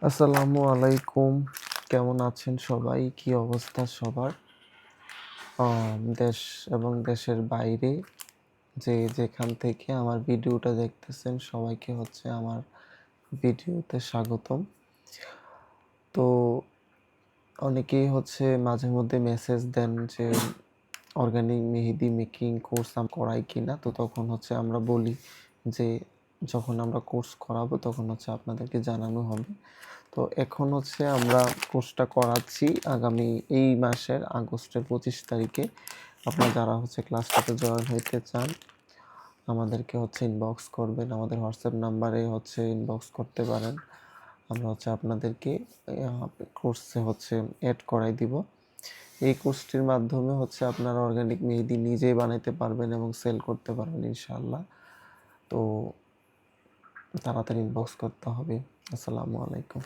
আসসালামু আলাইকুম। কেমন আছেন সবাই? কি অবস্থা সবার? দেশ এবং দেশের বাইরে যে যেখান থেকে আমার ভিডিওটা দেখতেছেন সবাইকে হচ্ছে আমার ভিডিওতে স্বাগতম। তো অনেকেই হচ্ছে মাঝে মধ্যে মেসেজ দেন যে অর্গানিক মেহেদি মেকিং কোর্স করাই কিনা? তো তখন হচ্ছে আমরা বলি যে যখন আমরা কোর্স করাবো তখন হচ্ছে আপনাদেরকে জানানো হবে। তো এখন হচ্ছে আমরা কোর্সটা করাচ্ছি আগামী এই মাসের আগস্টের 25 তারিখে। আপনারা যারা হচ্ছে ক্লাসটাতে জয়েন হইতে চান আমাদেরকে হচ্ছে ইনবক্স করবেন। আমাদের হোয়াটসঅ্যাপ নাম্বারে হচ্ছে ইনবক্স করতে পারেন। আমরা হচ্ছে আপনাদেরকে কোর্সে হচ্ছে এড করাই দিব। এই কোর্সটির মাধ্যমে হচ্ছে আপনারা অর্গানিক মেহেদি নিজেই বানাইতে পারবেন এবং সেল করতে পারবেন ইনশাআল্লাহ। তো তাড়াতাড়ি ইনবক্স করতে হবে। আসসালামু আলাইকুম।